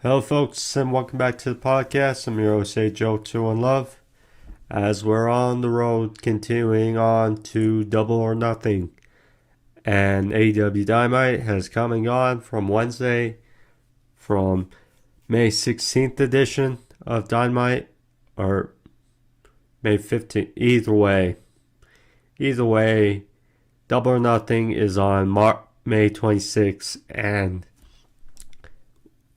Hello, folks, and welcome back to the podcast. I'm your host, Joe 2 Love, as we're on the road continuing on to Double or Nothing. And AEW Dynamite has come and gone from Wednesday, from May 16th edition of Dynamite, or May 15th. Either way, Double or Nothing is on May 26th, and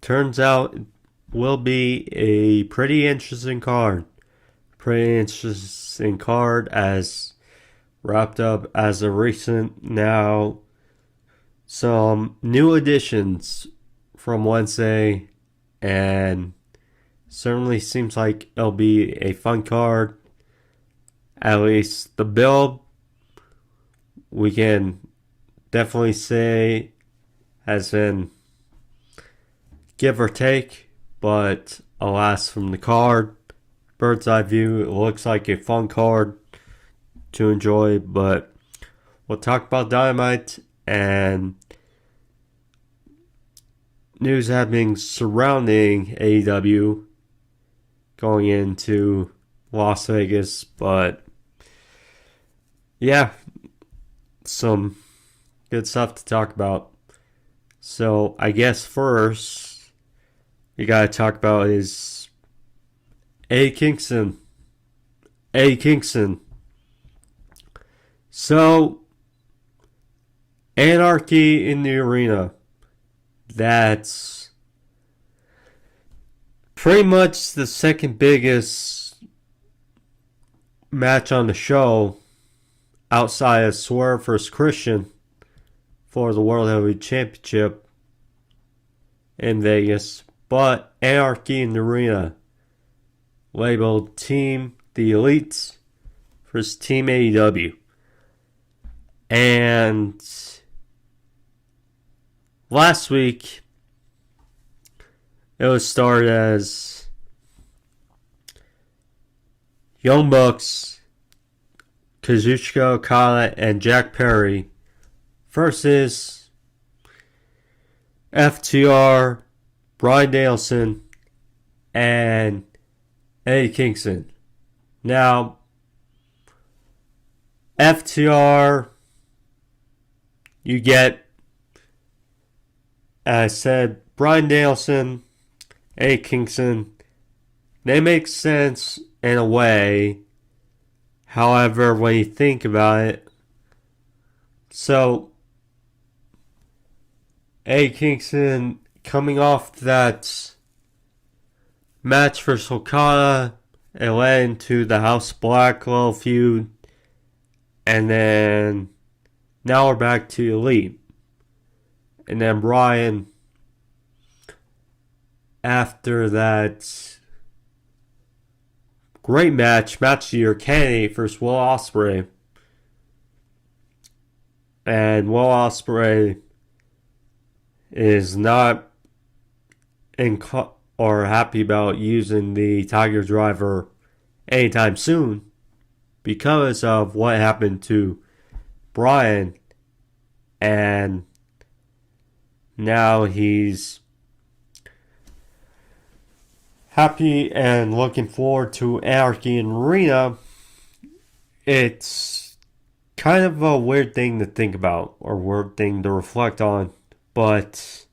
turns out it will be a pretty interesting card. As wrapped up as of recent now. Some new additions from Wednesday, and certainly seems like it'll be a fun card. At least the build, we can definitely say, has been give or take, but alas, from the card, bird's eye view, it looks like a fun card to enjoy. But we'll talk about Dynamite and news happening surrounding AEW going into Las Vegas. But yeah, some good stuff to talk about. So I guess first we gotta talk about is Eddie Kingston. So, Anarchy in the Arena. That's pretty much the second biggest match on the show outside of Swerve vs. Christian for the World Heavyweight Championship in Vegas. But Anarchy in the Arena, labeled Team The Elites versus Team AEW. And last week, it was started as Young Bucks, Kazuchika, Okada, and Jack Perry versus FTR, Bryan Danielson, and Eddie Kingston. Now, FTR, you get, as I said, Bryan Danielson, Eddie Kingston. They make sense in a way. However, when you think about it, so Eddie Kingston coming off that match versus Okada, it led into the House Black little feud, and then now we're back to Elite. And then Bryan, after that great match of the year, Kennedy versus Will Ospreay, and Will Ospreay is not or happy about using the Tiger Driver anytime soon because of what happened to Bryan, and now he's happy and looking forward to Anarchy in Arena. It's kind of a weird thing to think about, or weird thing to reflect on, but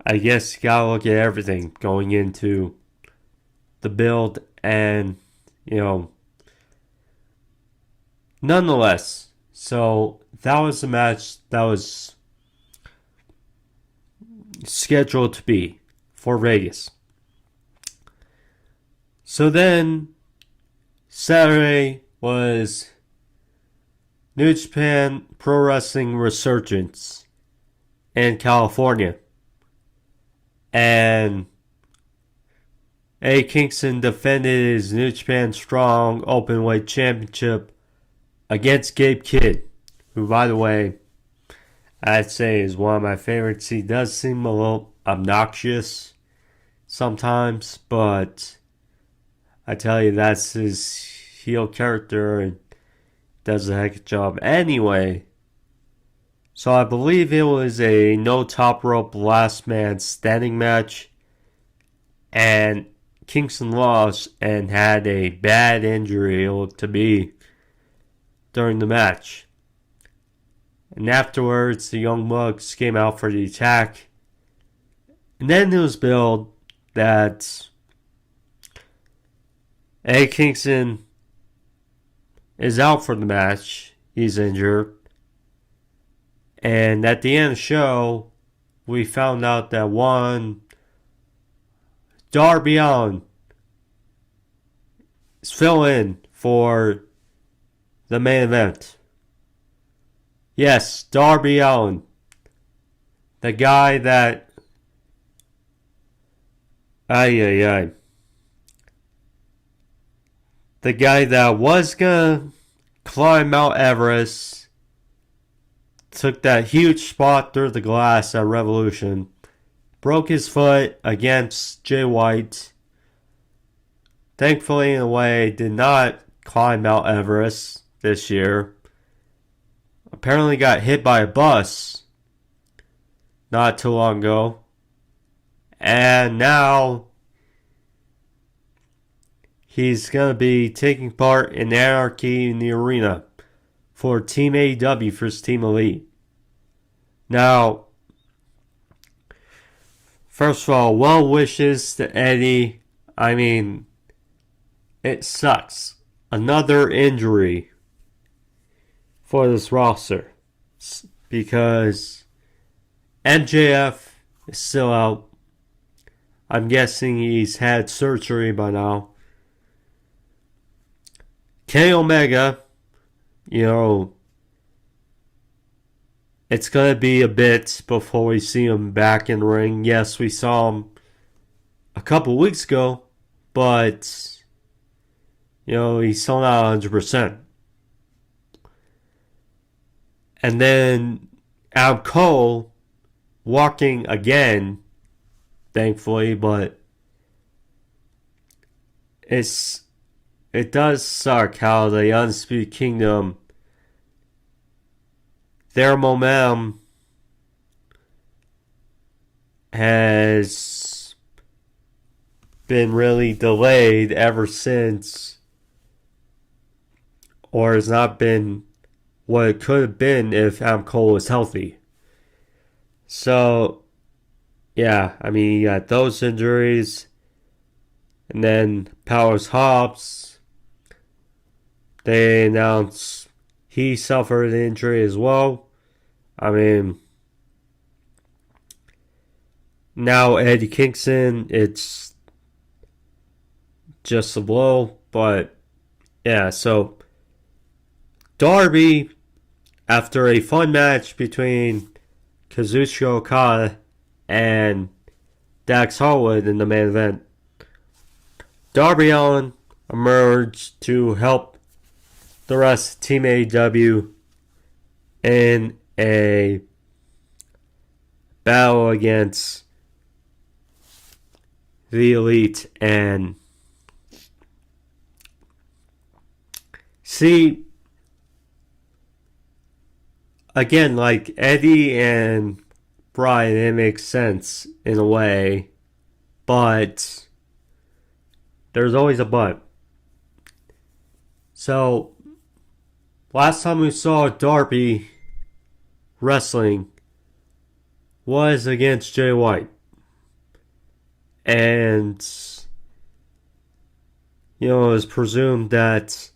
I guess you gotta look at everything going into the build, and nonetheless, so that was the match that was scheduled to be for Vegas. So then Saturday was New Japan Pro Wrestling Resurgence in California. And Eddie Kingston defended his New Japan Strong Openweight Championship against Gabe Kidd, who, by the way, I'd say is one of my favorites. He does seem a little obnoxious sometimes, but I tell you, that's his heel character and does a heck of a job. Anyway, So I believe it was a no top rope last man standing match. And Kingston lost and had a bad injury, it looked to be, during the match. And afterwards, the Young Bucks came out for the attack. And then it was billed that Eddie Kingston is out for the match. He's injured. And at the end of the show, we found out that Darby Allin is filling in for the main event. Yes, Darby Allin. The guy that... The guy that was gonna climb Mount Everest, took that huge spot through the glass at Revolution, broke his foot against Jay White. Thankfully, in a way, did not climb Mount Everest this year. Apparently got hit by a bus not too long ago. And now he's going to be taking part in Anarchy in the Arena for Team AEW versus Team Elite. Now, first of all, well wishes to Eddie. I mean, it sucks. Another injury for this roster. Because MJF is still out. I'm guessing he's had surgery by now. Kenny Omega, it's going to be a bit before we see him back in the ring. Yes, we saw him a couple weeks ago, but, he's still not 100%. And then Adam Cole walking again, thankfully, but it does suck how the Undisputed Kingdom, their momentum has been really delayed ever since, or has not been what it could have been if Adam Cole was healthy. So, yeah, I mean, you got those injuries. And then Powers Hobbs, they announced he suffered an injury as well. I mean, now Eddie Kingston, it's just a blow. But, yeah, so Darby, after a fun match between Kazuchika Okada and Dax Harwood in the main event, Darby Allin emerged to help the rest of Team AEW in a battle against the Elite. And see, again, like Eddie and Bryan, it makes sense in a way, but there's always a but. So, last time we saw Darby wrestling was against Jay White. And, it was presumed that,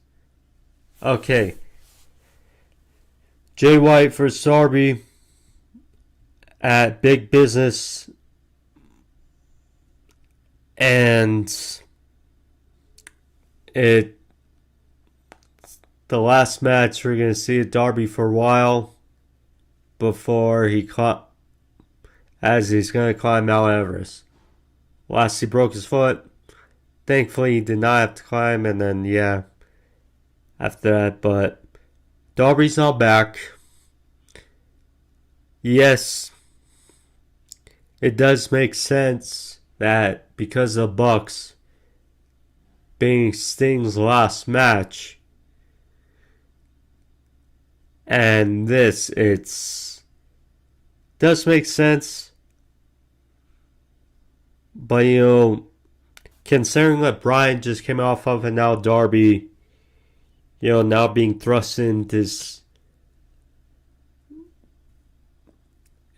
okay, Jay White versus Darby at Big Business, and the last match we're going to see Darby for a while before he's going to climb Mount Everest. Last he broke his foot. Thankfully he did not have to climb, and then after that, but Darby's not back. Yes, it does make sense that because of the Bucks being Sting's last match, and it's does make sense. But, considering that Bryan just came off of and now Darby, now being thrust into this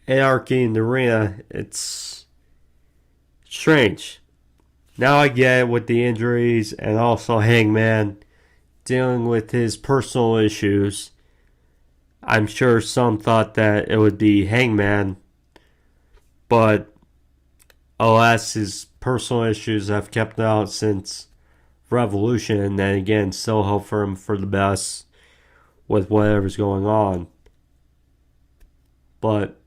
anarchy in the arena, it's strange. Now I get it with the injuries and also Hangman dealing with his personal issues. I'm sure some thought that it would be Hangman, but alas, his personal issues have kept him out since Revolution, and then again, still hope for him for the best with whatever's going on. But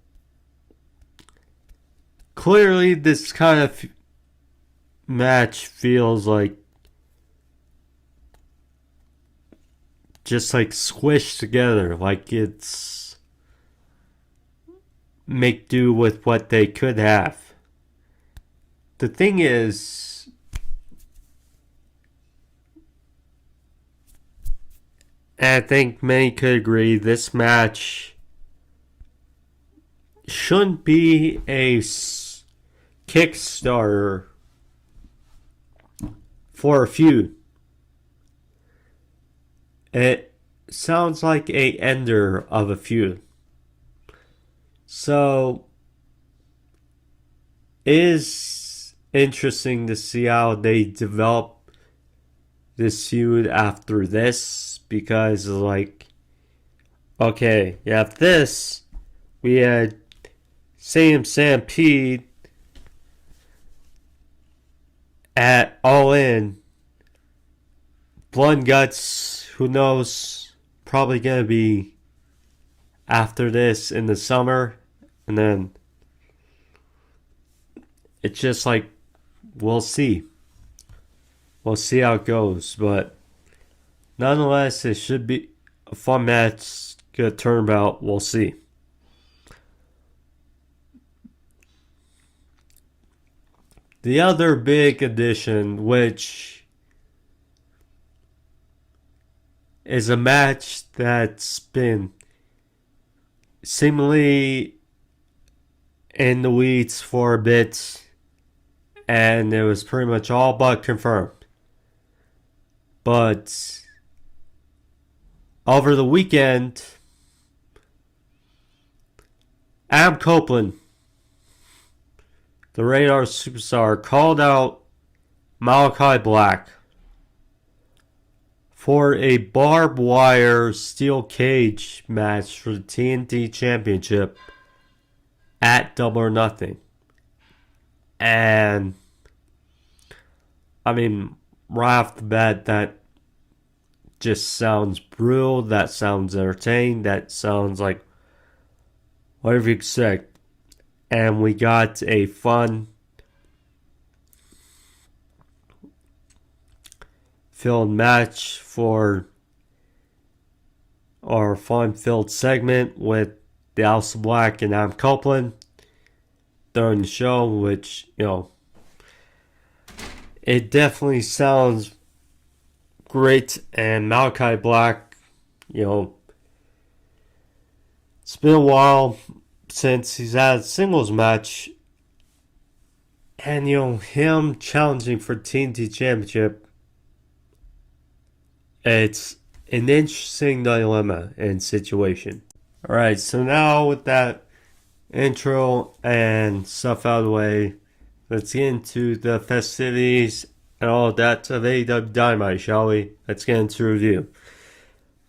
clearly, this kind of match feels like just like squished together, like it's make do with what they could have. The thing is, and I think many could agree, this match shouldn't be a Kickstarter for a feud. It sounds like a ender of a feud. So, it is interesting to see how they develop this feud after this, because like, okay, you have this, we had Sam Stampede at Allin, Blood and Guts, who knows, probably gonna be after this in the summer, and then it's just like, we'll see. We'll see how it goes, but nonetheless, it should be a fun match, good turnabout, we'll see. The other big addition, which is a match that's been seemingly in the weeds for a bit, and it was pretty much all but confirmed. But over the weekend, Adam Copeland, the Radar superstar, called out Malakai Black for a barbed wire steel cage match for the TNT Championship at Double or Nothing. And I mean, right off the bat, that just sounds brutal, that sounds entertaining, that sounds like whatever you expect. And we got a fun filled match for our fun-filled segment with the House of Black and Adam Copeland during the show, which, it definitely sounds great. And Malakai Black, it's been a while since he's had a singles match, and him challenging for TNT Championship, it's an interesting dilemma and situation. Alright, so now with that intro and stuff out of the way, let's get into the festivities and all that of AEW Dynamite, shall we? Let's get into review.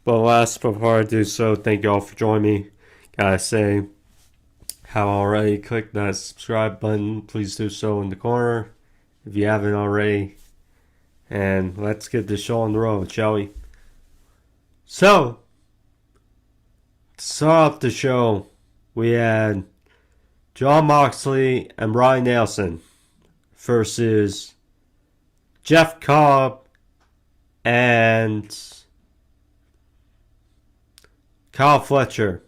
But before I do so, thank you all for joining me. Gotta say, have already clicked that subscribe button, please do so in the corner if you haven't already. And let's get the show on the road, shall we? So, to start off the show, we had Jon Moxley and Bryan Danielson versus Jeff Cobb and Kyle Fletcher.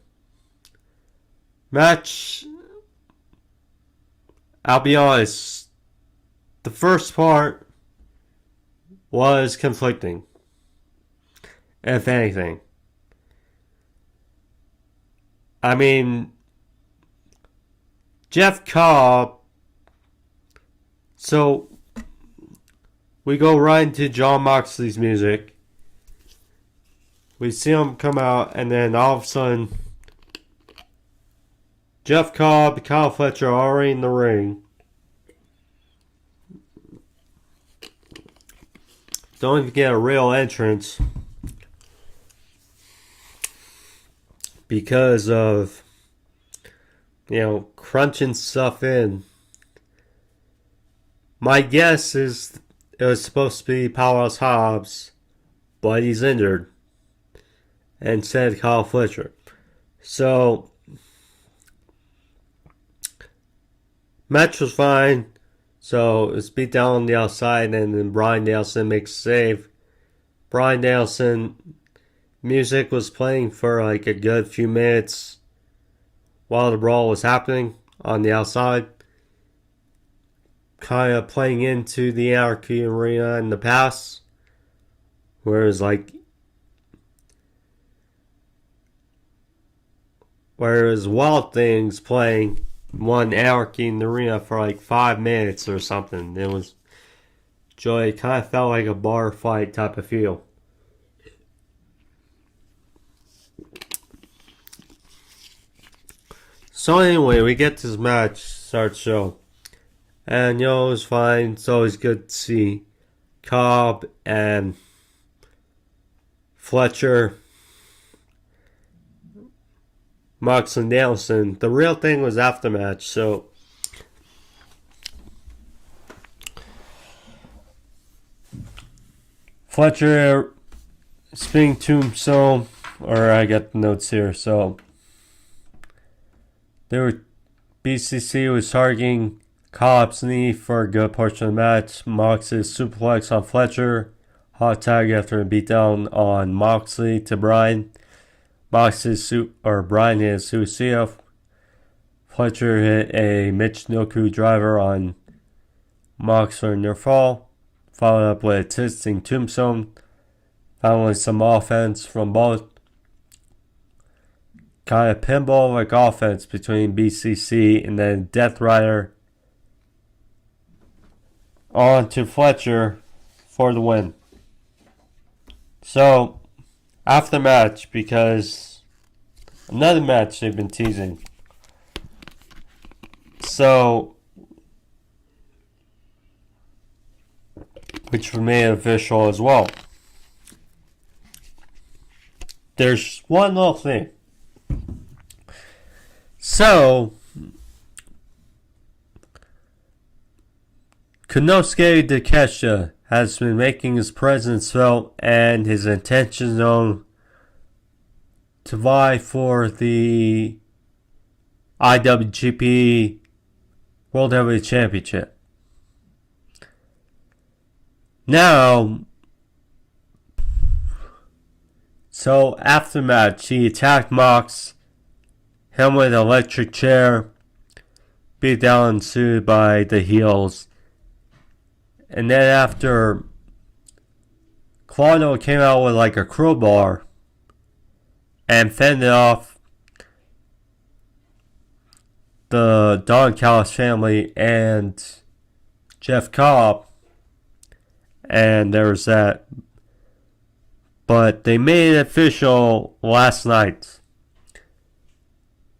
Match, I'll be honest, the first part was conflicting, if anything. I mean, Jeff Cobb. So we go right into Jon Moxley's music. We see him come out, and then all of a sudden, Jeff Cobb, Kyle Fletcher are already in the ring. Don't even get a real entrance because of, crunching stuff in. My guess is it was supposed to be Powerhouse Hobbs, but he's injured. And said Kyle Fletcher. So, match was fine. So, it's beat down on the outside, and then Bryan Danielson makes a save. Bryan Danielson, music was playing for like a good few minutes while the brawl was happening on the outside. Kind of playing into the Anarchy Arena in the past. Whereas Wild Things playing one Anarchy in the Arena for like 5 minutes or something. It was joy. It kind of felt like a bar fight type of feel. So anyway, we get this match, start show. And it was fine. It's always good to see Cobb and Fletcher, Mox and Danielson. The real thing was after match. So Fletcher spinning tombstone, or I got the notes here. So BCC was targeting Cobb's knee for a good portion of the match. Mox's suplex on Fletcher. Hot tag after a beatdown on Moxley to Bryan. Bryan hit Suicida. Fletcher hit a Michinoku driver on Mox for a near fall. Followed up with a twisting tombstone. Finally some offense from both. Kind of pinball-like offense between BCC and then Death Rider on to Fletcher for the win. So, after the match, because another match they've been teasing. So, which was made official as well. There's one little thing. So, Konosuke Takeshita has been making his presence felt and his intentions known to vie for the IWGP World Heavyweight Championship. Now, so after the match, he attacked Mox, him with an electric chair, beat down and sued by the heels. And then after, Claudio came out with like a crowbar and fended off the Don Callis family and Jeff Cobb. And there was that. But they made it official last night,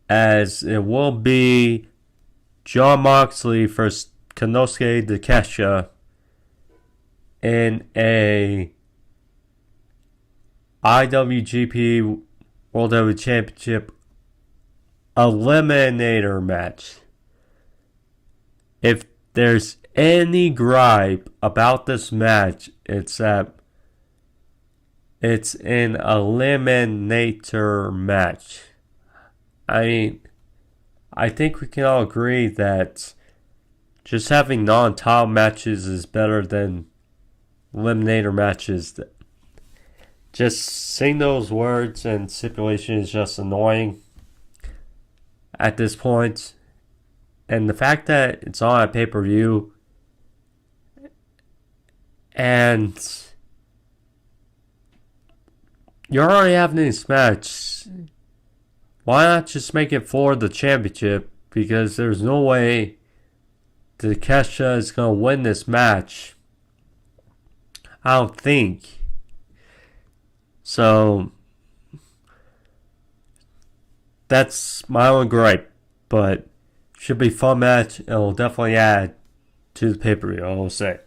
as it will be Jon Moxley versus Konosuke Takeshita in a IWGP World Heavyweight Championship eliminator match. If there's any gripe about this match, it's that it's an eliminator match. I mean, I think we can all agree that just having non-title matches is better than eliminator matches. Just saying those words and stipulations is just annoying at this point. And the fact that it's on a pay-per-view and you're already having this match, why not just make it for the championship because there's no way Takeshita is going to win this match. I don't think. So, that's my own gripe. But, should be a fun match. It'll definitely add to the pay-per-view, I will say.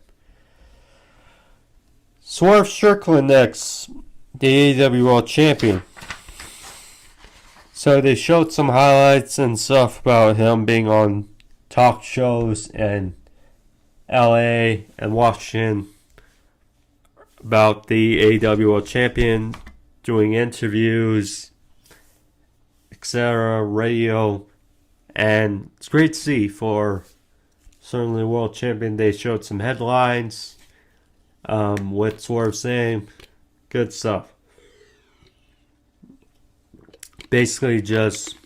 Swerve Strickland next, the AEW World Champion. So they showed some highlights and stuff about him being on talk shows in LA and Washington about the AEW World Champion, doing interviews, etc., radio, and it's great to see for certainly World Champion. They showed some headlines with Swerve's name, good stuff. Basically just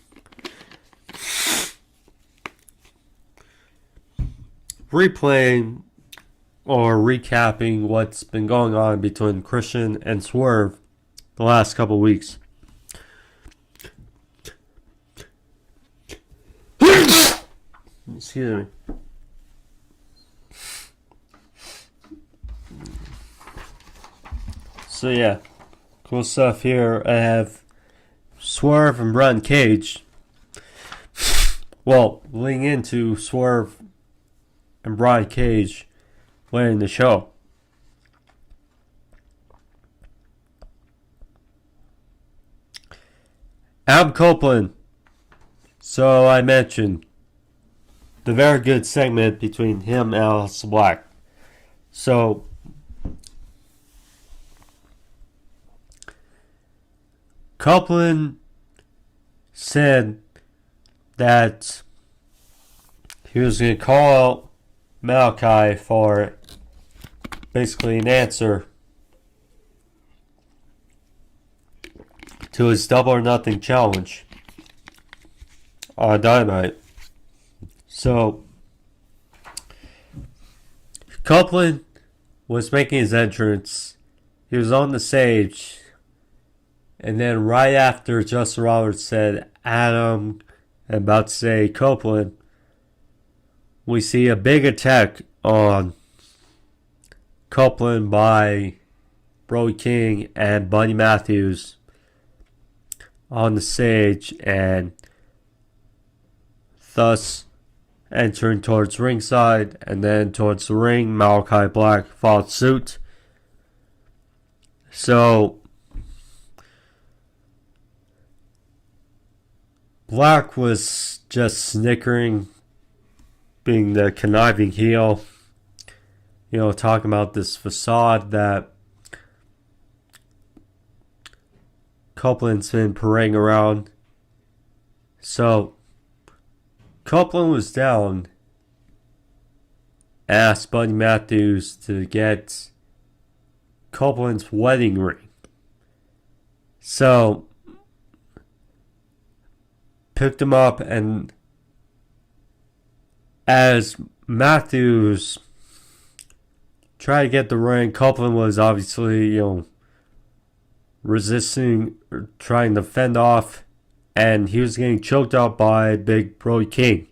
replaying or recapping what's been going on between Christian and Swerve the last couple weeks. Excuse me. So yeah, cool stuff here. I have Swerve and Bryan Cage. Well, leading into Swerve and Bryan Cage winning the show. Adam Copeland. So I mentioned the very good segment between him and Alice Black. So Copeland said that he was going to call out Malakai for basically an answer to his Double or Nothing challenge on Dynamite. So Copeland was making his entrance. He was on the stage. And then right after Justin Roberts said Adam, and about to say Copeland, we see a big attack on Copeland by Brody King and Buddy Matthews on the stage, and thus entering towards ringside, and then towards the ring, Malakai Black followed suit. So Black was just snickering, being the conniving heel, talking about this facade that Copeland's been parading around. So Copeland was down, asked Buddy Matthews to get Copeland's wedding ring. So picked him up, and as Matthews tried to get the ring, Copeland was obviously, resisting, or trying to fend off, and he was getting choked out by Big Brody King.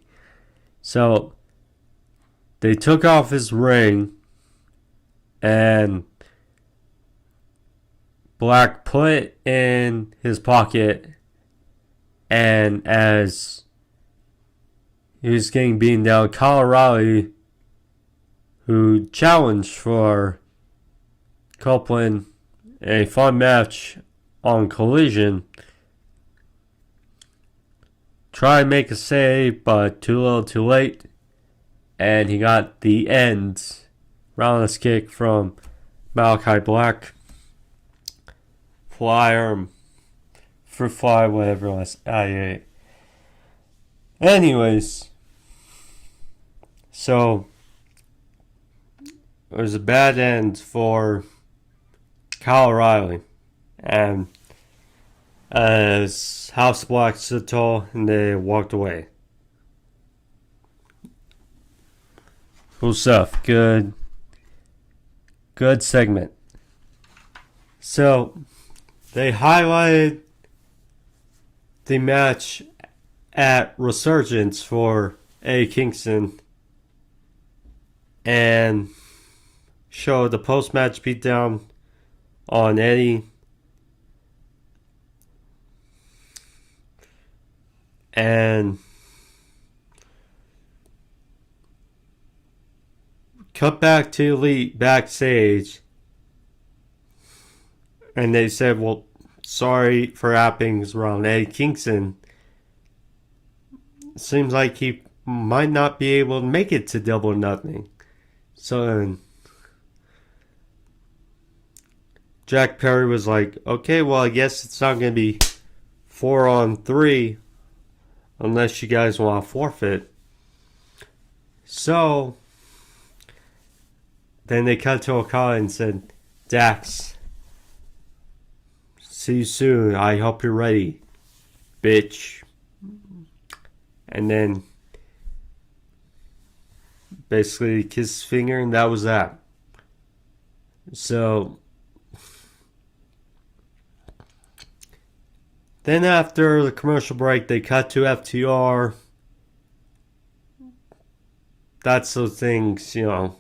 So they took off his ring, and Black put it in his pocket. And as he was getting beaten down, Kyle O'Reilly, who challenged for Copeland in a fun match on Collision, tried to make a save, but too little too late. And he got the end roundhouse kick from Malakai Black. Flyer, fruit fly, whatever it was. Anyways, so it was a bad end for Kyle O'Reilly, and as House Black stood tall and they walked away. Cool stuff. Good segment. So they highlighted the match at Resurgence for Eddie Kingston and showed the post-match beatdown on Eddie. And cut back to Elite backstage. And they said, well, sorry for happenings around Eddie Kingston. Seems like he might not be able to make it to Double or Nothing. So Jack Perry was like, okay, well, I guess it's not going to be 4-on-3 unless you guys want to forfeit. So then they cut to Okada and said, Dax, see you soon. I hope you're ready, bitch. And then basically kiss his finger, and that was that. So then after the commercial break, they cut to FTR. That's the things, you know.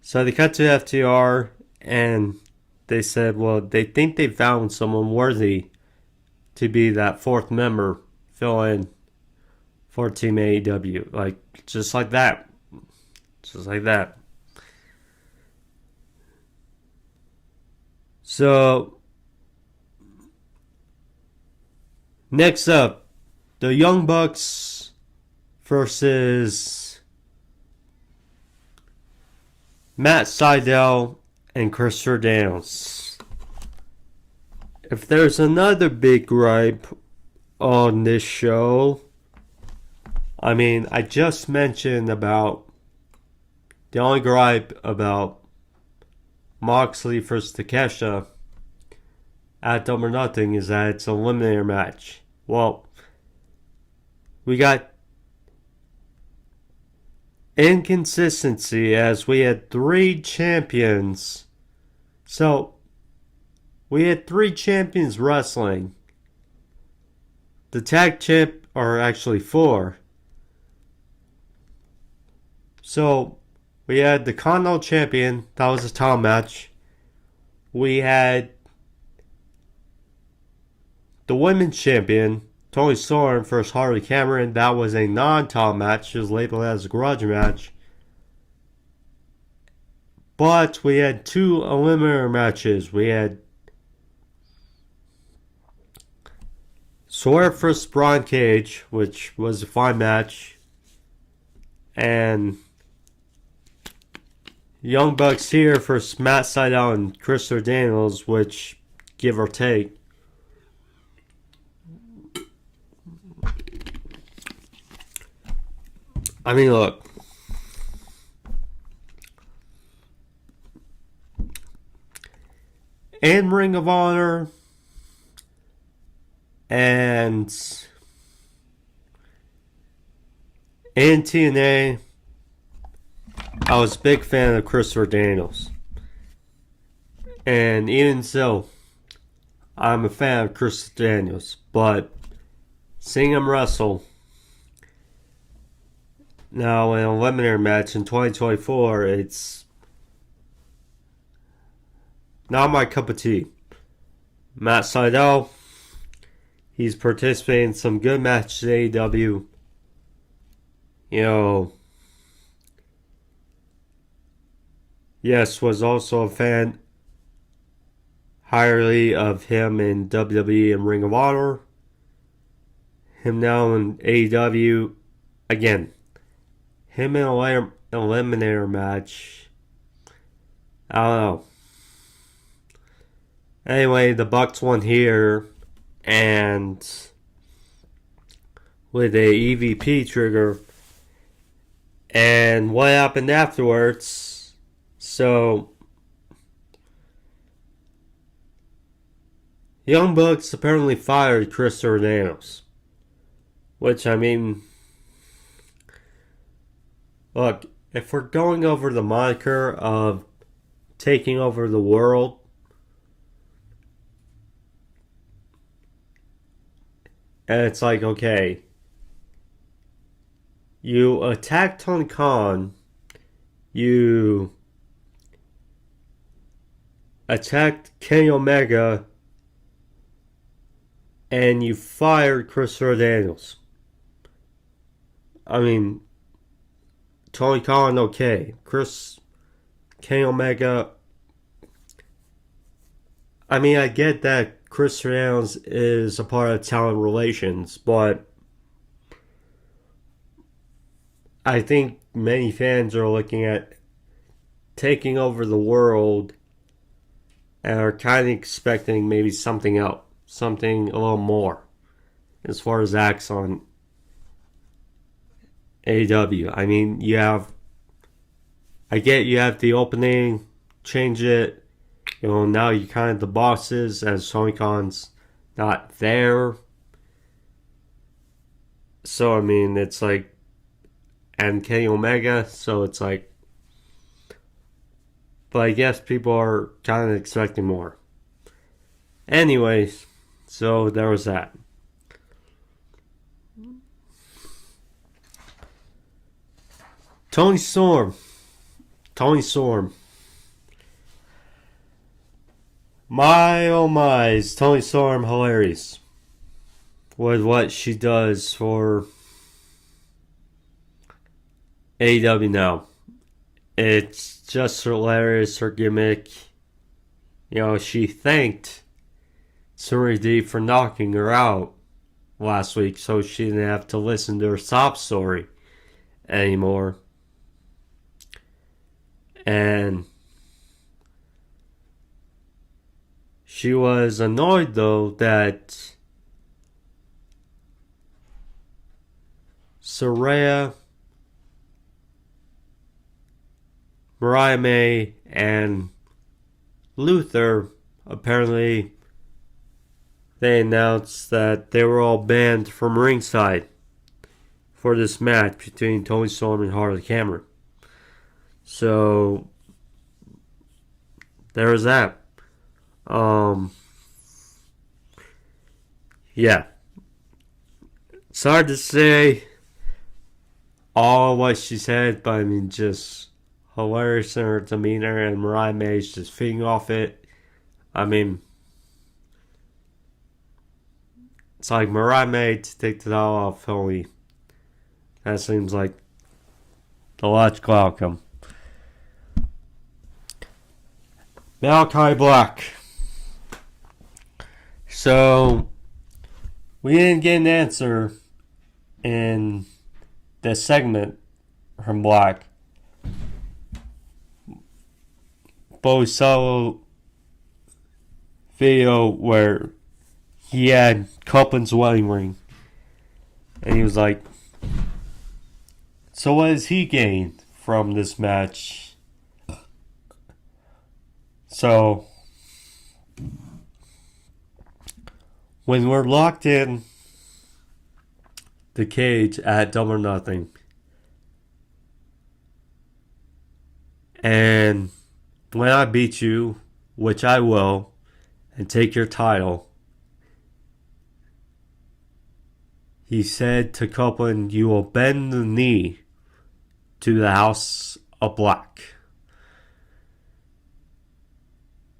So they cut to FTR, and they said, well, they think they found someone worthy to be that fourth member, fill in for Team AEW. Like, just like that. Just like that. So, next up, the Young Bucks versus Matt Sydal and Christopher Daniels. If there's another big gripe on this show, I mean, I just mentioned about the only gripe about Moxley versus Takeshita at Double or Nothing is that it's an eliminator match. Well, we got inconsistency as we had 3 champions. So, we had 3 champions wrestling. The tag champ are actually 4. So, we had the Continental Champion. That was a title match. We had the Women's Champion, Toni Storm versus Harley Cameron. That was a non-title match. It was labeled as a grudge match. But we had 2 eliminator matches. We had Swerve versus Bryan Cage, which was a fine match. And Young Bucks here versus Matt Sydal and Christopher Daniels, which, give or take, I mean, look. In Ring of Honor and in TNA, I was a big fan of Christopher Daniels. And even so, I'm a fan of Christopher Daniels. But seeing him wrestle now in a eliminator match in 2024, it's not my cup of tea. Matt Sydal, he's participating in some good matches at AEW. You know, yes, was also a fan highly of him in WWE and Ring of Honor. Him now in AEW. Again, him in an eliminator match, I don't know. Anyway, the Bucks won here, and with a EVP trigger. And what happened afterwards? So, Young Bucks apparently fired Christopher Daniels. Which, I mean, look, if we're going over the moniker of taking over the world, And it's like, okay, you attack Tony Khan, you attacked Kenny Omega, and you fired Christopher Daniels. I mean, Tony Khan, okay. Kenny Omega. I mean, I get that Christopher Daniels is a part of talent relations, but I think many fans are looking at taking over the world and are kind of expecting maybe something else, something a little more as far as acts on AEW. I mean, I get you have the opening, change it, now you're kind of the bosses as Tony Khan's not there. So, I mean, it's like, and Kenny Omega, so it's like, but I guess people are kind of expecting more. Anyways, so there was that. Toni Storm. My oh my, is Toni Storm hilarious with what she does for AEW now. It's just hilarious, her gimmick. She thanked Suri D for knocking her out last week so she didn't have to listen to her sob story anymore. And she was annoyed, though, that Saraya, Mariah May, and Luther, apparently, they announced that they were all banned from ringside for this match between Toni Storm and Harley Cameron. So, there was that. Yeah. It's hard to say all what she said, but I mean, just hilarious in her demeanor, and Mariah May's just feeding off it. I mean, it's like Mariah May to take the dollar off Tony. That seems like the logical outcome. Malakai Black. So, we didn't get an answer in this segment from Black. But we saw a video where he had Copeland's wedding ring. And he was like, so what has he gained from this match? So, when we're locked in the cage at Double or Nothing, and when I beat you, which I will, and take your title, he said to Copeland, you will bend the knee to the House of Black.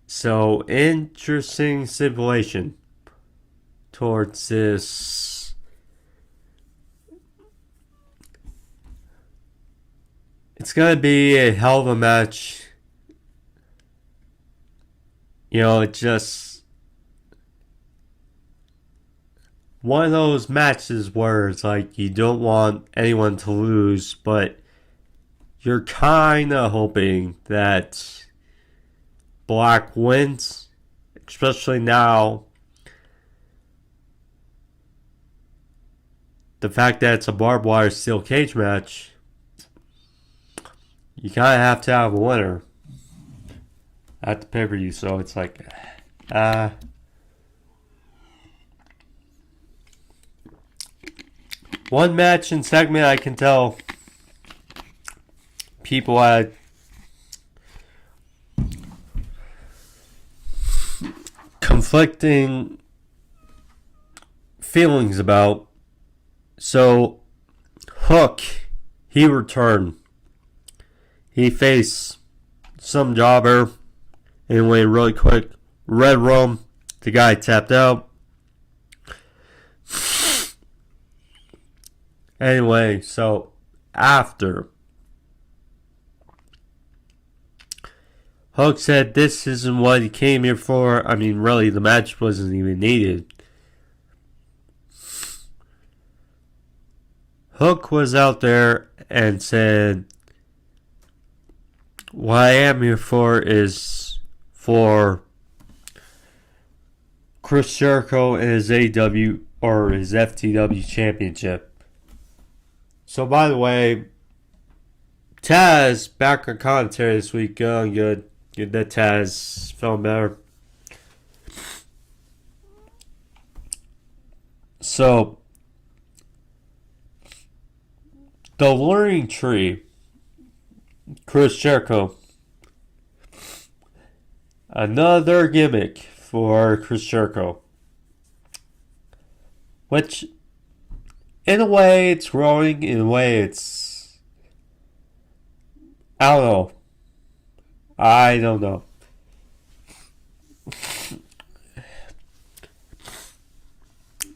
So, interesting stipulation towards this. It's going to be a hell of a match. It's just one of those matches where it's like you don't want anyone to lose, but you're kind of hoping that Black wins, especially now. The fact that it's a barbed wire steel cage match, you kind of have to have a winner at the pay-per-view, so it's like, one match and segment I can tell people had conflicting feelings about. So, Hook, he returned. He faced some jobber. Anyway, really quick. Red Room, the guy tapped out. Anyway, so after, Hook said this isn't what he came here for. I mean, really, the match wasn't even needed. Hook was out there and said, what I am here for is for Chris Jericho and his AEW or his FTW championship. So, by the way, Taz back on commentary this week. Good. Good that Taz feeling better. So, the learning tree, Chris Jericho. Another gimmick for Chris Jericho. Which, in a way, it's growing. In a way, it's... I don't know.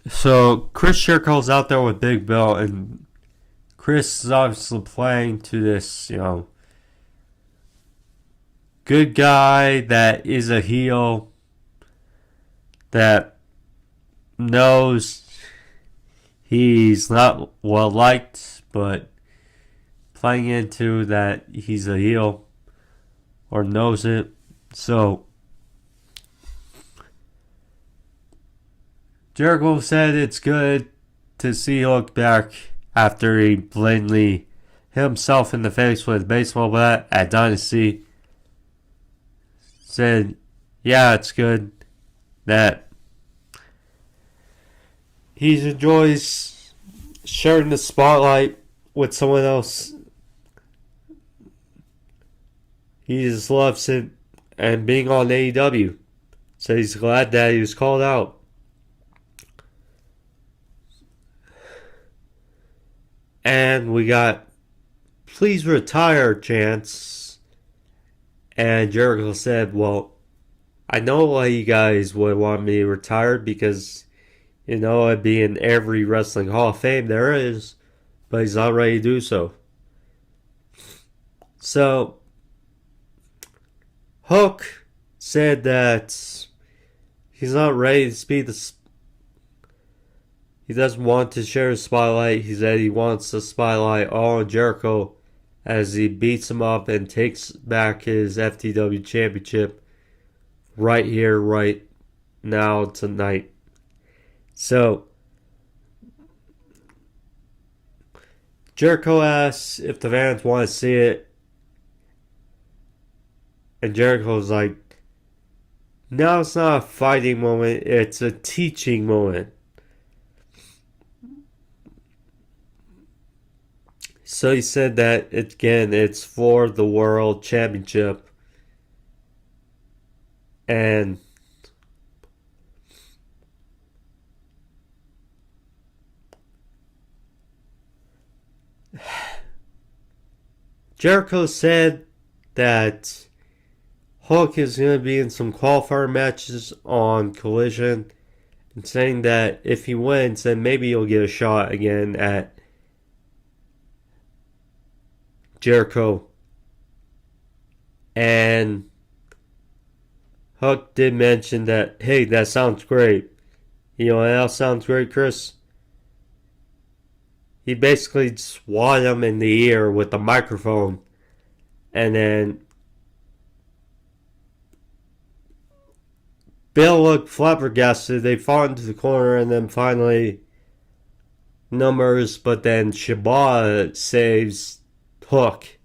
So, Chris Jericho's out there with Big Bill, and Chris is obviously playing to this, good guy that is a heel that knows he's not well liked, but playing into that he's a heel or knows it. So Jericho said it's good to see Hook back after he blatantly hit himself in the face with a baseball bat at Dynasty. Said, yeah, it's good that he enjoys sharing the spotlight with someone else. He just loves it and being on AEW. So he's glad that he was called out. And we got please retire chants. And Jericho said, well, I know why you guys would want me retired because, I'd be in every wrestling Hall of Fame there is. But he's not ready to do so. So, Hook said that he's not ready to be he doesn't want to share the spotlight. He said he wants the spotlight all on Jericho as he beats him up and takes back his FTW championship right here, right now, tonight. So, Jericho asks if the fans want to see it. And Jericho's like, no, it's not a fighting moment. It's a teaching moment. So he said that, again, it's for the World Championship. And Jericho said that Hook is going to be in some qualifier matches on Collision. And saying that if he wins, then maybe he'll get a shot again at Jericho. And Hook did mention that, hey, that sounds great. You know what else sounds great, Chris? He basically swatted him in the ear with the microphone. And then Bill looked flabbergasted. They fought into the corner and then finally numbers, but then Shibata saves Hook.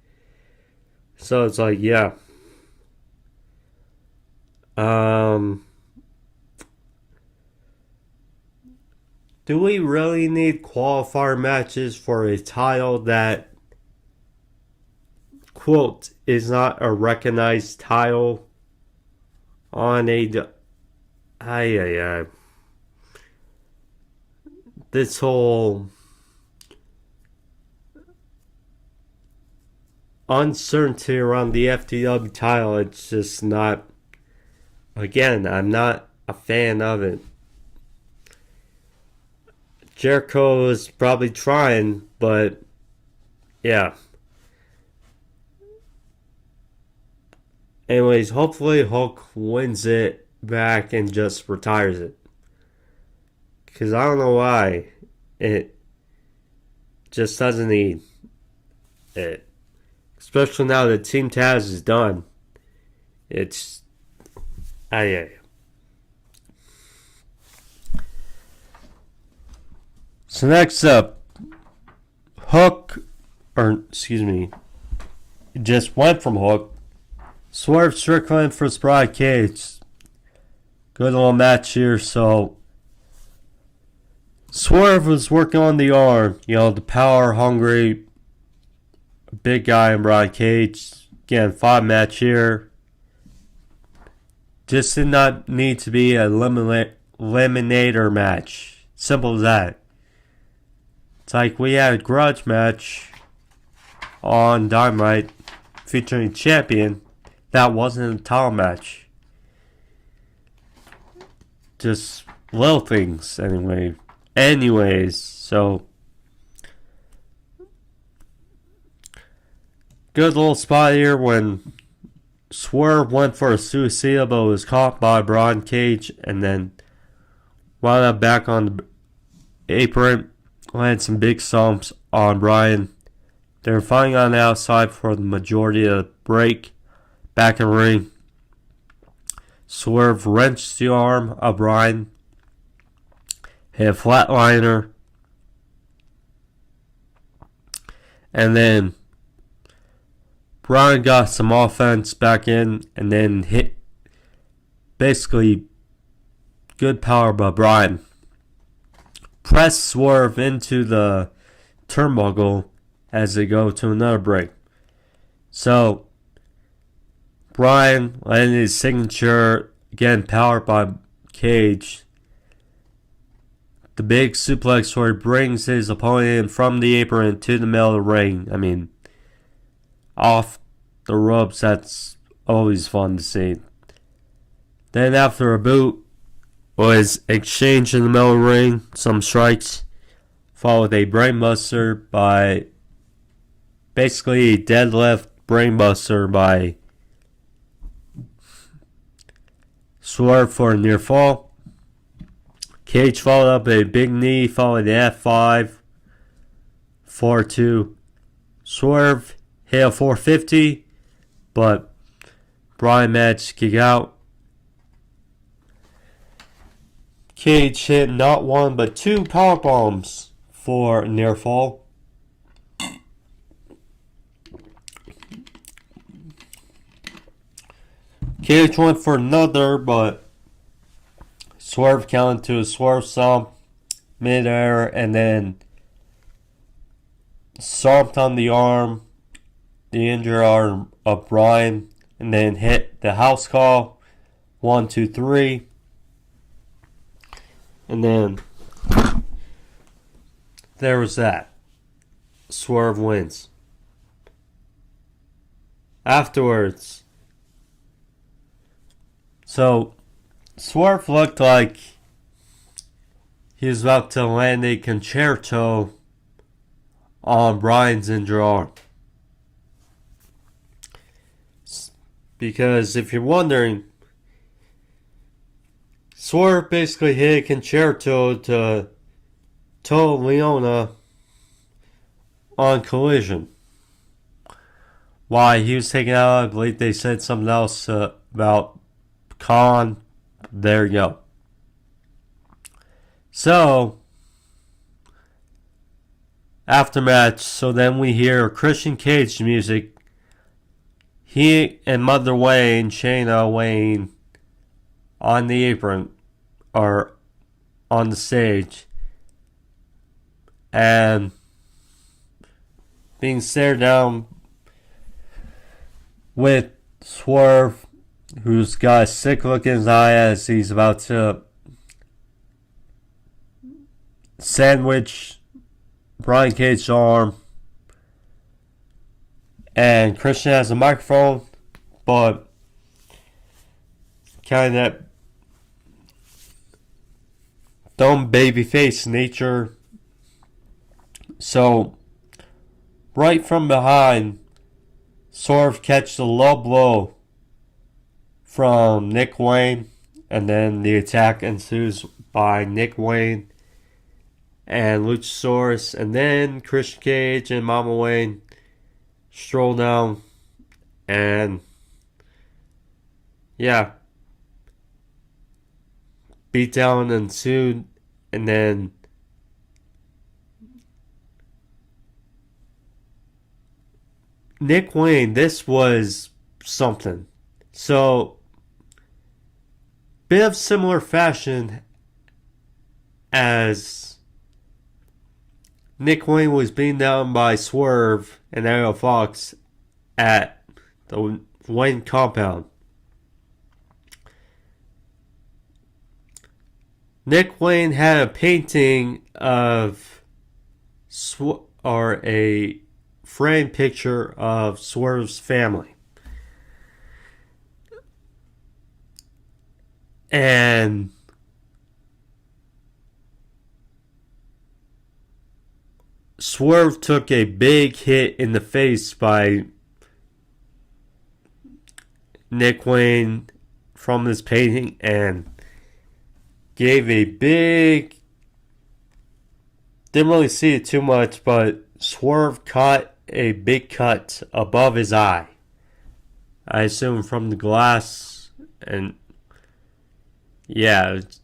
So it's like, yeah. Do we really need qualifier matches for a title that, quote, is not a recognized title on a... this whole uncertainty around the FTW title, it's just not, again, I'm not a fan of it. Jericho is probably trying, but yeah. Anyways, hopefully Hulk wins it back and just retires it. Because I don't know why. It just doesn't need it. Especially now that Team Taz is done. It's... yeah. So next up, Hook, or excuse me, it just went from Hook. Swerve Strickland versus Bryan Cage. Good little match here. So Swerve was working on the arm, the power hungry big guy in Bryan Cage. Again, 5-match here. Just did not need to be a eliminator match. Simple as that. It's like we had a grudge match on Dynamite featuring Champion. That wasn't a title match. Just little things, anyway. Anyways, so good little spot here when Swerve went for a suicide, but was caught by Bryan Cage, and then wound up back on the apron. Landed some big stomps on Bryan. They were fighting on the outside for the majority of the break. Back in the ring. Swerve wrenched the arm of Bryan. Hit a flatliner. And then Bryan got some offense back in and then hit basically good power by Bryan. Press Swerve into the turnbuckle as they go to another break. So Bryan landed his signature, again powered by Cage. The big suplex where he brings his opponent from the apron to the middle of the ring. I mean, off the ropes, that's always fun to see. Then after a boot was exchanged in the middle of the ring, some strikes, followed a brainbuster by basically a deadlift brainbuster by Swerve for a near fall. Cage followed up a big knee, followed the F5, 4-2. Swerve hit a 450, but Bryan managed to kick out. Cage hit not one but 2 power bombs for near fall. Cage went for another, but Swerve counted to a swerve stomp midair and then stomped on the arm, the injured arm of Bryan, and then hit the house call. 1, 2, 3. And then there was that. Swerve wins. Afterwards, so Swerve looked like he was about to land a concerto on Bryan's injured arm. Because if you're wondering, Swerve basically hit a concerto to Leona on Collision. Why he was taken out, I believe they said something else about Khan. There you go. So, aftermatch, so then we hear Christian Cage music. He and Mother Wayne, Shayna Wayne, on the apron, or on the stage, and being stared down with Swerve, who's got a sick look in his eye as he's about to sandwich Brian Cage's arm. And Christian has a microphone, but kind of that dumb babyface nature. So, right from behind, Swerve catches a low blow from Nick Wayne, and then the attack ensues by Nick Wayne and Luchasaurus, and then Christian Cage and Mama Wayne stroll down, and yeah, beat down ensued, and then Nick Wayne, this was something. So, bit of similar fashion as Nick Wayne was beaten down by Swerve and Ariel Fox at the Wayne compound. Nick Wayne had a painting of or a framed picture of Swerve's family. And Swerve took a big hit in the face by Nick Wayne from this painting and gave a big... Didn't really see it too much, but Swerve caught a big cut above his eye. I assume from the glass, and yeah, it's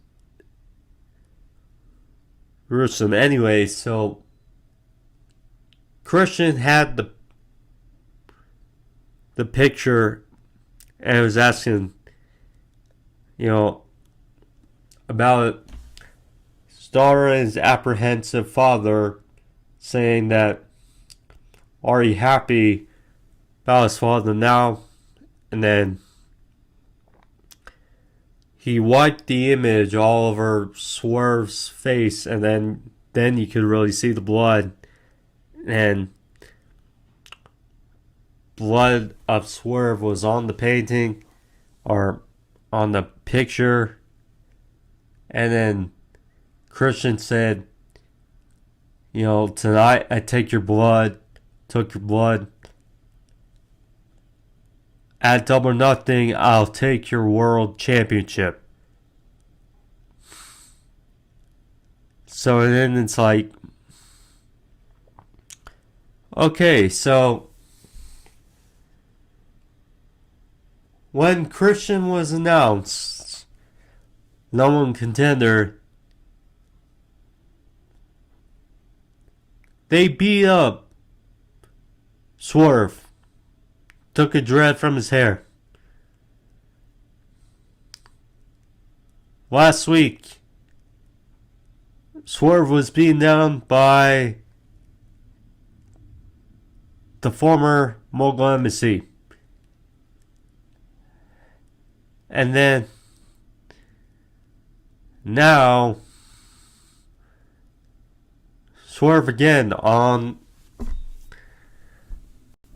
gruesome. Anyway, so Christian had the picture and was asking, about his daughter and his apprehensive father, saying that, are you happy about his father now? And then he wiped the image all over Swerve's face, and then you could really see the blood. And blood of Swerve was on the painting, or on the picture. And then Christian said, tonight I took your blood. At Double or Nothing, I'll take your world championship. So then it's like, okay, so when Christian was announced #1 contender, they beat up Swerve. Took a dread from his hair. Last week, Swerve was beaten down by the former Mogul Embassy. And then, now, Swerve again on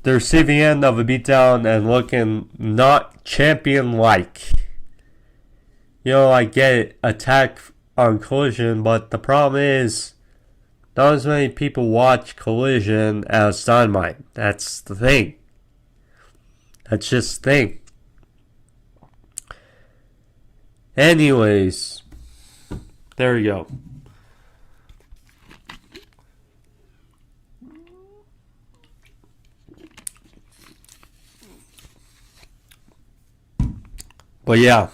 the receiving end of a beatdown and looking not champion-like. I get it, attack on Collision, but the problem is not as many people watch Collision as Dynamite. That's the thing. That's just the thing. Anyways, there you go. But yeah,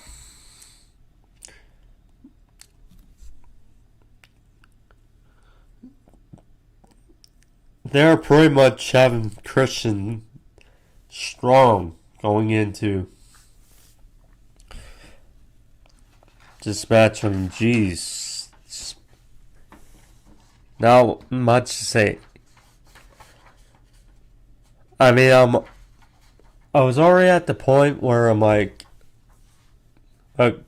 they're pretty much having Christian strong going into this match. Jeez, not much to say. I mean, I was already at the point where I'm like,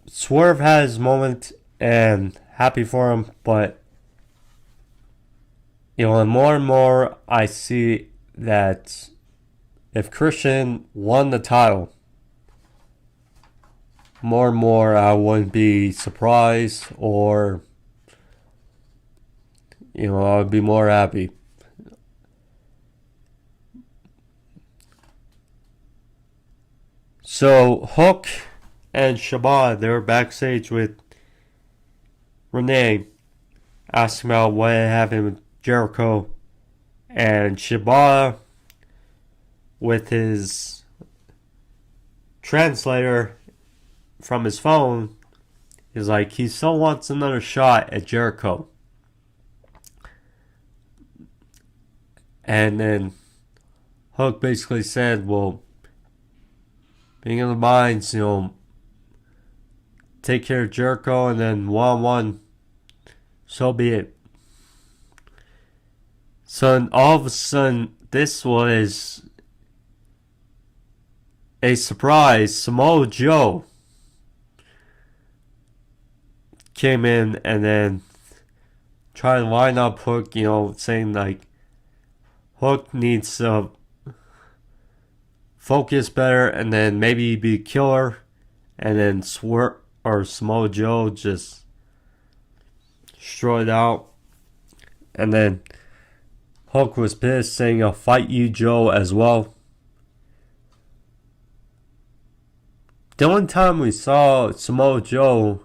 Swerve had his moment and happy for him, but And more I see that if Christian won the title, more and more I wouldn't be surprised, or I would be more happy. So Hook and Shabbat, they were backstage with Renee, asking about what happened with Jericho, and Shabbat, with his translator from his phone, is like he still wants another shot at Jericho. And then Hook basically said, well, being in the minds, take care of Jericho, and then one-on-one, so be it. So all of a sudden, this was a surprise. Samoa Joe came in and then tried to line up Hook, saying like Hook needs to focus better, and then maybe be a killer, and then Swerve or Samoa Joe just destroyed out. And then Hook was pissed, saying, I'll fight you, Joe, as well. The only time we saw Samoa Joe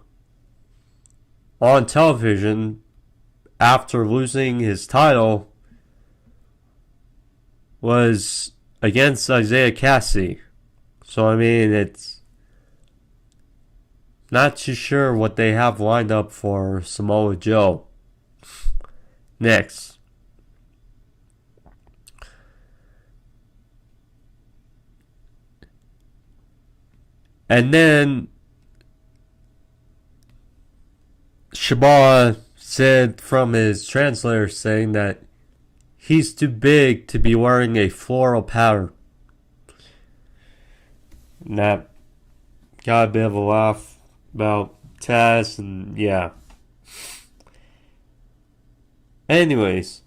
on television after losing his title was against Isaiah Cassidy. So, it's not too sure what they have lined up for Samoa Joe next. And then Shabbat said from his translator, saying that he's too big to be wearing a floral pattern. And that got a bit of a laugh about Taz, and yeah. Anyways,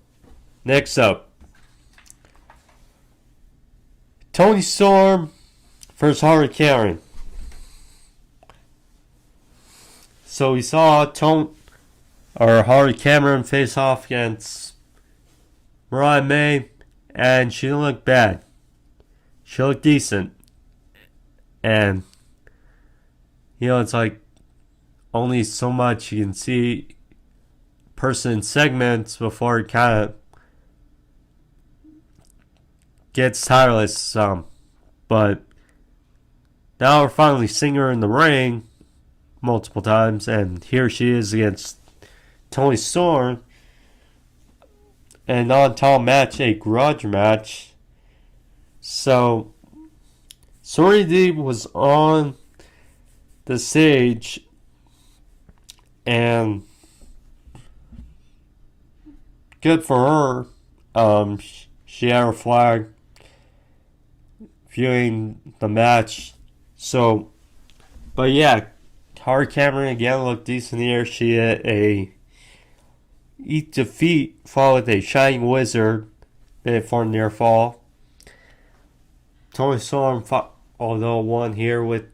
next up, Toni Storm versus Harley Cameron. So we saw Harley Cameron face off against Mariah May, and she didn't look bad. She looked decent. And, it's like only so much you can see person in segments before it kind of gets tireless. But now we're finally seeing her in the ring multiple times, and here she is against Toni Storm. An non-title match, a grudge match. So Serenity was on the stage, and good for her. She had her flag viewing the match. So, but yeah, Harley Cameron again looked decent here. She had a eat defeat followed with a Shining Wizard before near fall. Toni Storm, although won here with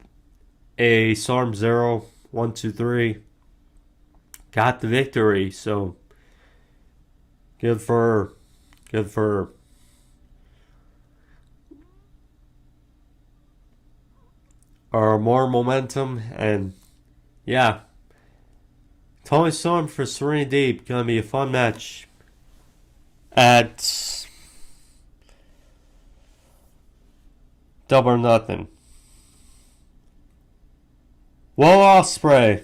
a Storm 0, 1, 2, 3, got the victory. So good for her. Good for her. Or more momentum, and yeah. Toni Storm for Serena Deep, gonna be a fun match at Double or Nothing. Will Ospreay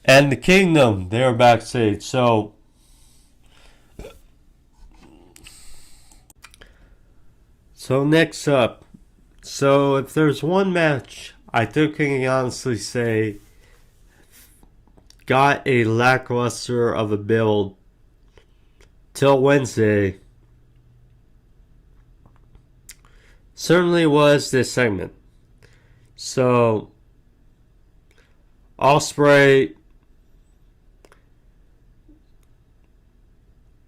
and the Kingdom, they were backstage. So next up, so if there's one match I think I can honestly say got a lackluster of a build till Wednesday, certainly was this segment. So Ospreay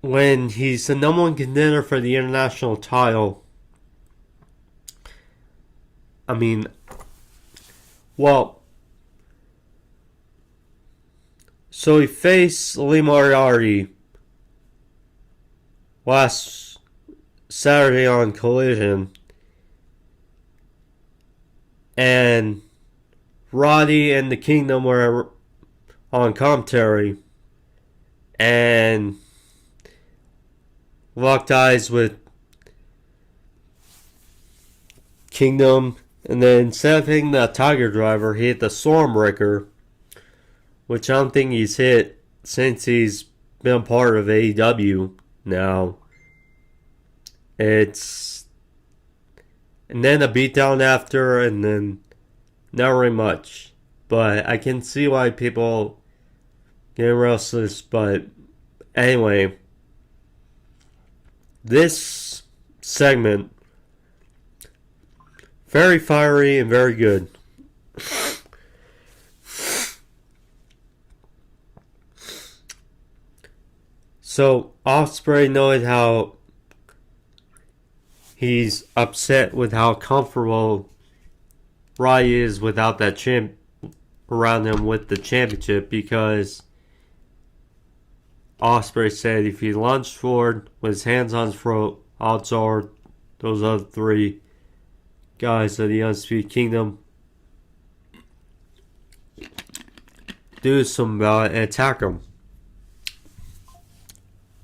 when he's the number one contender for the international title, I mean, well, so he faced Lee Moriarty last Saturday on Collision, and Roddy and the Kingdom were on commentary, and locked eyes with Kingdom, and then instead of hitting the Tiger Driver, he hit the Stormbreaker, which I don't think he's hit since he's been part of AEW now. It's... and then a beatdown after, and then not very much. But I can see why people get restless. But anyway, this segment, very fiery and very good. So Ospreay noted how he's upset with how comfortable Roddy is without that champ around him with the championship, because Ospreay said if he lunged forward with his hands on his throat, odds are those other three guys of the Undisputed Kingdom do something about it and attack him.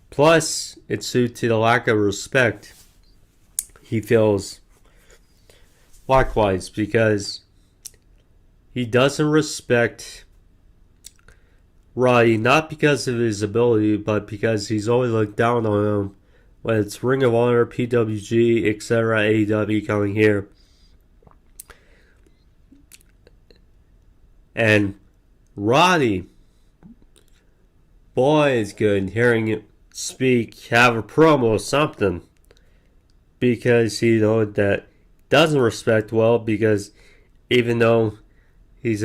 Plus, it's due to the lack of respect he feels likewise, because he doesn't respect Roddy, not because of his ability, but because he's always looked down on him when it's Ring of Honor, PWG, etc., AEW coming here. And Roddy, boy, is good hearing him speak, have a promo or something, because he knows that doesn't respect well, because even though he's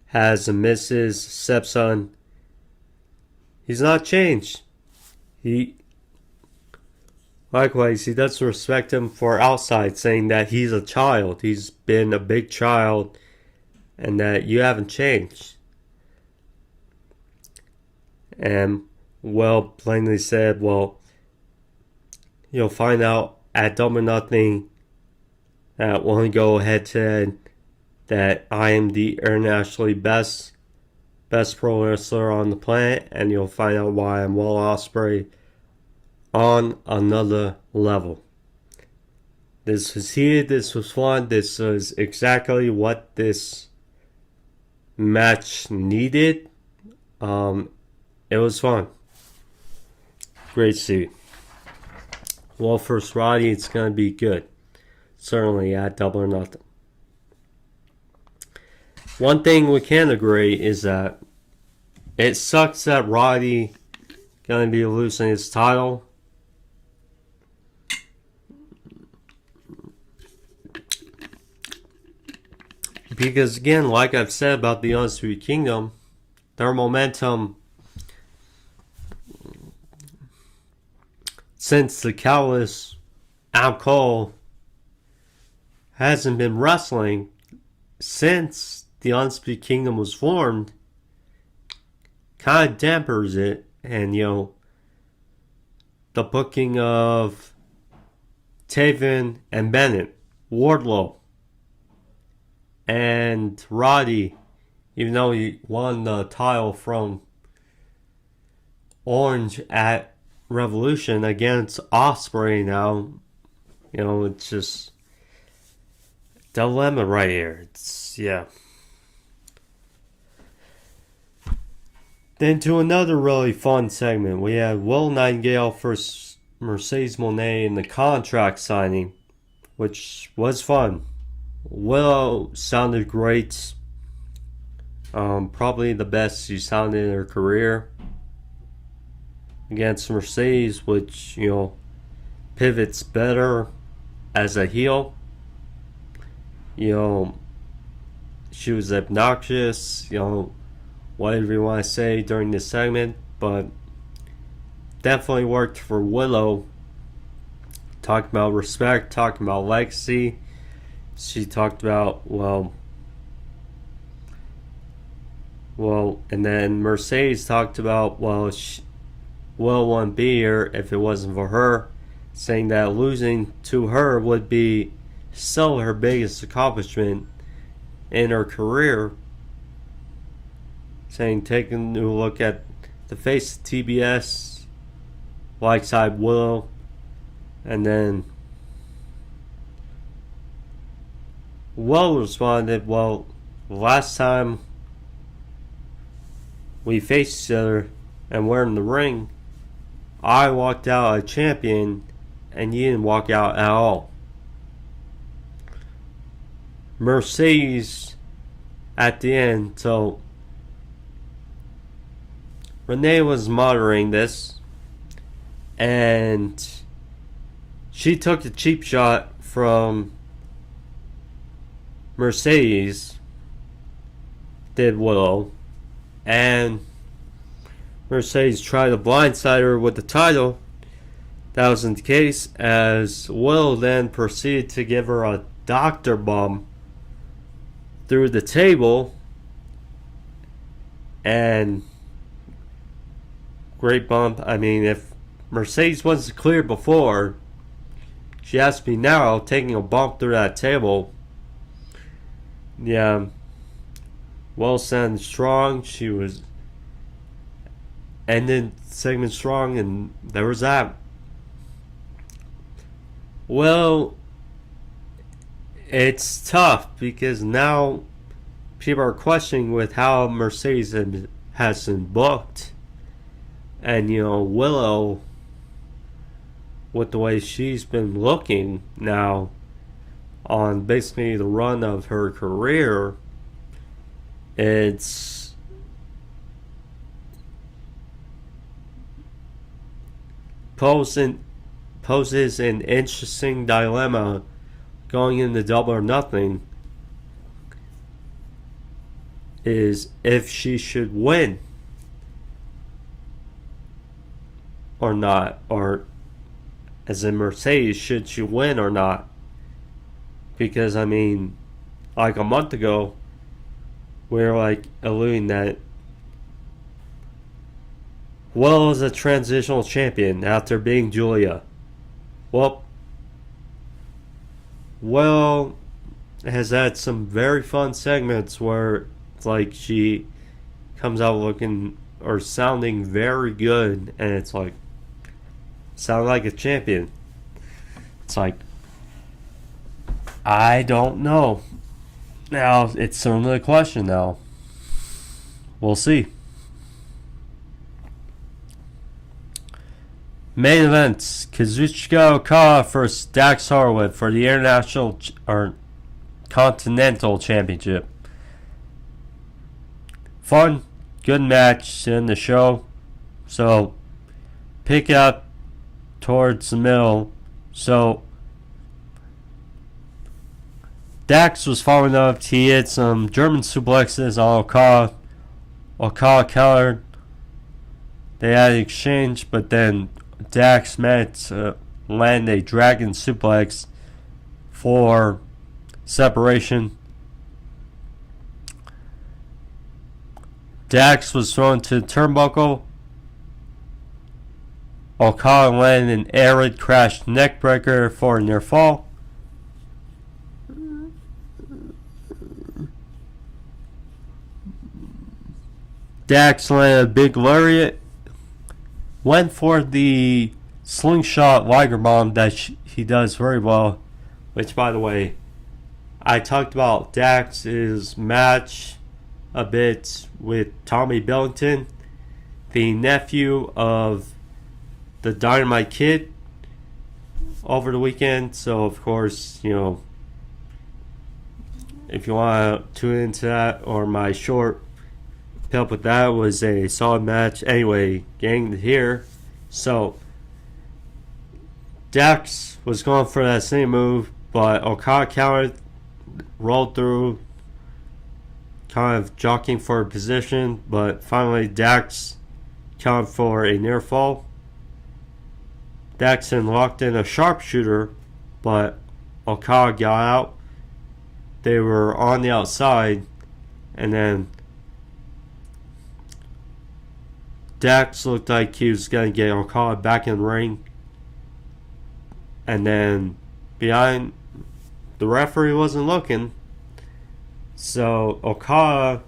has a missus, stepson, he's not changed. Likewise, he doesn't respect him for outside, saying that he's a child. He's been a big child, and that you haven't changed. And, well, plainly said, well, you'll find out at Double or Nothing that when we go head to head that I am the internationally best pro wrestler on the planet, and you'll find out why I'm Will Ospreay on another level. This was heated, this was fun, this was exactly what this match needed. It was fun. Great to see. Well, for Roddy, it's going to be good. Certainly at Double or Nothing. One thing we can agree is that it sucks that Roddy going to be losing his title. Because again, like I've said about the Undisputed Kingdom, their momentum since the Cowless Adam Cole hasn't been wrestling since the Undisputed Kingdom was formed kind of dampers it. And the booking of Taven and Bennett, Wardlow, and Roddy, even though he won the title from Orange at Revolution against Ospreay now, it's just dilemma right here. It's, yeah. Then to another really fun segment, we had Will Nightingale versus Mercedes Mone in the contract signing, which was fun. Willow sounded great. Probably the best she sounded in her career against Mercedes, which, pivots better as a heel. She was obnoxious, whatever you want to say during this segment, but definitely worked for Willow. Talking about respect, talking about legacy. She talked about, and then Mercedes talked about, Willow wouldn't be here if it wasn't for her, saying that losing to her would be still her biggest accomplishment in her career. Saying, taking a look at the face of TBS, like side Willow, and then Willow responded, last time we faced each other and we're in the ring, I walked out a champion and you didn't walk out at all. Mercedes at the end, so Renee was monitoring this, and she took the cheap shot from Mercedes, did Willow, and Mercedes tried to blindside her with the title. That wasn't the case, as Willow then proceeded to give her a doctor bomb through the table, and great bump. I mean, if Mercedes wasn't clear before, she has to be now taking a bump through that table. Yeah, well sounded strong. She was ended segment strong, and there was that. Well, it's tough because now people are questioning with how Mercedes has been booked. And, Willow, with the way she's been looking now on basically the run of her career, it's poses an interesting dilemma going into Double or Nothing, is if she should win or not, or as in Mercedes, should she win or not? Because, I mean, like a month ago, we were alluding that Willow is a transitional champion after being Julia. Well, has had some very fun segments where it's she comes out looking or sounding very good, and it's sound like a champion. It's I don't know. Now, it's certainly a question now. We'll see. Main events: Kazuchika Okada versus Dax Harwood for the International or Continental Championship. Fun, good match in the show. So, pick up towards the middle. So, Dax was following up. He hit some German suplexes on Okada. Okada countered. They had an exchange, but then Dax managed to land a dragon suplex for separation. Dax was thrown to the turnbuckle. Okada landed an arid crash neckbreaker for a near fall. Dax landed a big lariat. Went for the slingshot Liger bomb that he does very well. Which, by the way, I talked about Dax's match a bit with Tommy Billington, the nephew of the Dynamite Kid, over the weekend. So, of course, if you want to tune into that, or my short up with that, was a solid match. Anyway, getting here. So, Dax was going for that same move, but Okada countered, rolled through, kind of jockeying for a position, but finally Dax countered for a near fall. Danielson locked in a sharpshooter, but Okada got out. They were on the outside, and then Dax looked like he was going to get Okada back in the ring. And then behind, the referee wasn't looking. So Okada,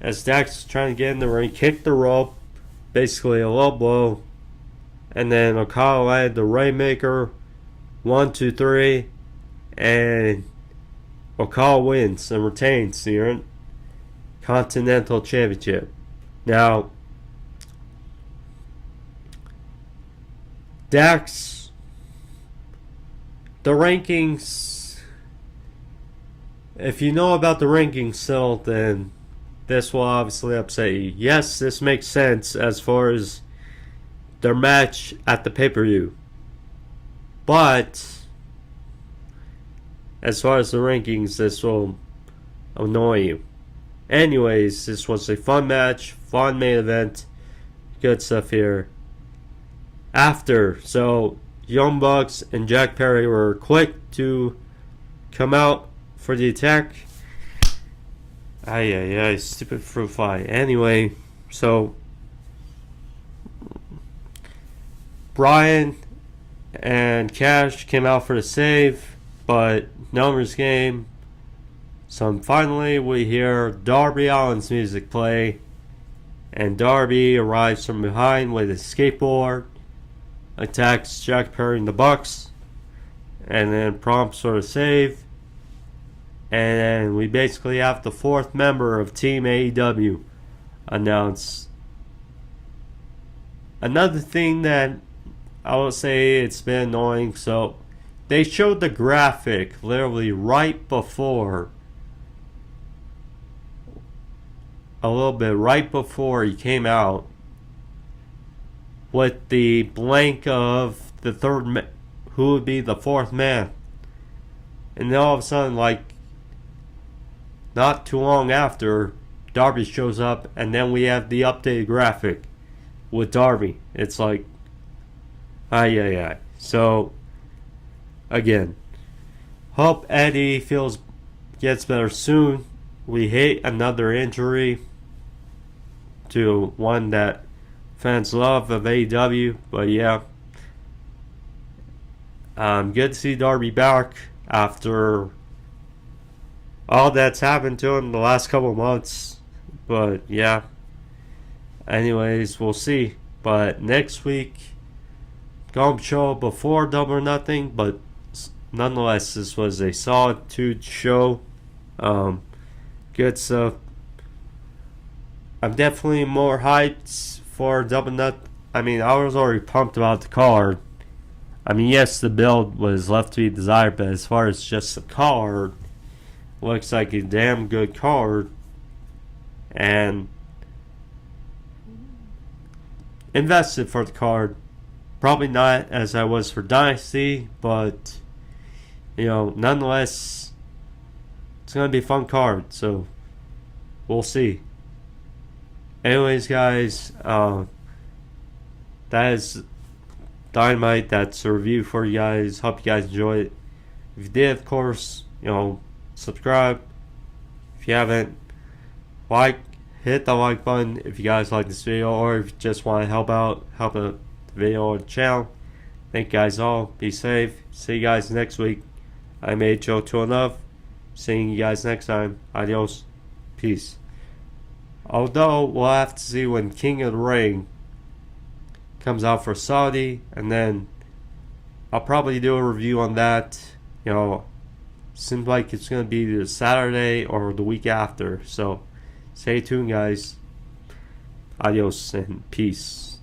as Dax was trying to get in the ring, kicked the rope, basically a low blow. And then Okada landed the Rainmaker, 1, 2, 3, and Okada wins and retains the Continental Championship. Now, Dax, the rankings, if you know about the rankings still, then this will obviously upset you. Yes, this makes sense as far as their match at the pay-per-view. But as far as the rankings, this will annoy you. Anyways, this was a fun match, fun main event, good stuff here. So Young Bucks and Jack Perry were quick to come out for the attack. Stupid fruit fly. Anyway, so Bryan and Cash came out for the save, but numbers game. So finally we hear Darby Allin's music play, and Darby arrives from behind with a skateboard, attacks Jack Perry and the Bucks, and then prompts for a save. And then we basically have the fourth member of Team AEW announced. Another thing that I will say it's been annoying, so they showed the graphic literally right before, a little bit right before he came out, with the blank of the third, who would be the fourth man. And then all of a sudden, like, not too long after, Darby shows up, and then we have the updated graphic with Darby. It's like, So, again, hope Eddie gets better soon. We hate another injury to one that fans love of AEW, but yeah. Good to see Darby back after all that's happened to him the last couple of months. But yeah. Anyways, we'll see. But next week, Cobb show before Double or Nothing, but nonetheless, this was a solitude show. Good stuff. I'm definitely more hyped for Double Nut. I mean, I was already pumped about the card. I mean, yes, the build was left to be desired, but as far as just the card, looks like a damn good card. And invested for the card. Probably not as I was for Dynasty, but nonetheless, it's going to be a fun card, so we'll see. Anyways, guys, that is Dynamite. That's a review for you guys. Hope you guys enjoyed it. If you did, of course, subscribe. If you haven't, hit the like button if you guys like this video, or if you just want to help the video or the channel. Thank you guys all. Be safe. See you guys next week. I'm HO2 Seeing you guys next time. Adios. Peace. Although we'll have to see when King of the Ring comes out for Saudi, and then I'll probably do a review on that. Seems like it's going to be either Saturday or the week after. So stay tuned, guys. Adios and peace.